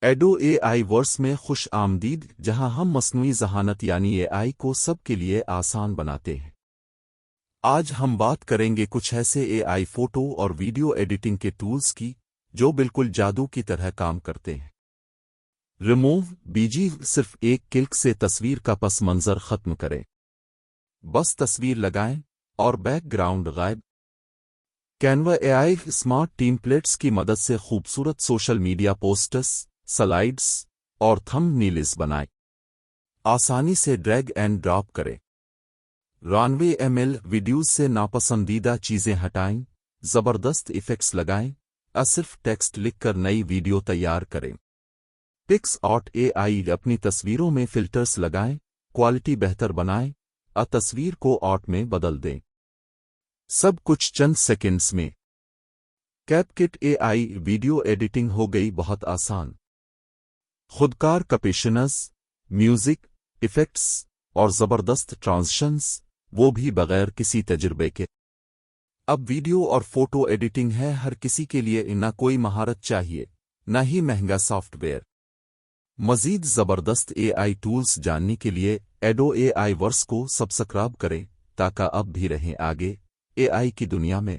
ایڈو اے آئی ورس میں خوش آمدید، جہاں ہم مصنوعی ذہانت یعنی اے آئی کو سب کے لیے آسان بناتے ہیں۔ آج ہم بات کریں گے کچھ ایسے اے آئی فوٹو اور ویڈیو ایڈیٹنگ کے ٹولز کی جو بالکل جادو کی طرح کام کرتے ہیں۔ ریموو بیجی صرف ایک کلک سے تصویر کا پس منظر ختم کرے، بس تصویر لگائیں اور بیک گراؤنڈ غائب۔ Quinoa a I smart templates کی مدد سے خوبصورت سوشل میڈیا پوسٹس، سلائیڈز اور تھم نیلز بنائیں۔ آسانی سے ڈریگ اینڈ ڈراپ کریں۔ رانوے ایم ایل ویڈیوز سے ناپسندیدہ چیزیں ہٹائیں، زبردست ایفیکٹس لگائیں، صرف ٹیکسٹ لکھ کر نئی ویڈیو تیار کریں۔ پکس آرٹ اے آئی اپنی تصویروں میں فلٹرز لگائیں، کوالٹی بہتر بنائیں، تصویر کو آرٹ میں بدل دیں۔ سب کچھ چند سیکنڈز میں۔ کیپ کٹ اے آئی ویڈیو ایڈیٹنگ ہو گئی بہت آسان۔ خودکار کیپشنز، میوزک، ایفیکٹس اور زبردست ٹرانزیشنز، وہ بھی بغیر کسی تجربے کے۔ اب ویڈیو اور فوٹو ایڈیٹنگ ہے ہر کسی کے لیے، نہ کوئی مہارت چاہیے نہ ہی مہنگا سافٹ ویئر۔ مزید زبردست اے آئی ٹولز جاننے کے لیے ایڈو اے آئی ورس کو سبسکرائب کریں تاکہ اب بھی رہیں آگے اے آئی کی دنیا میں۔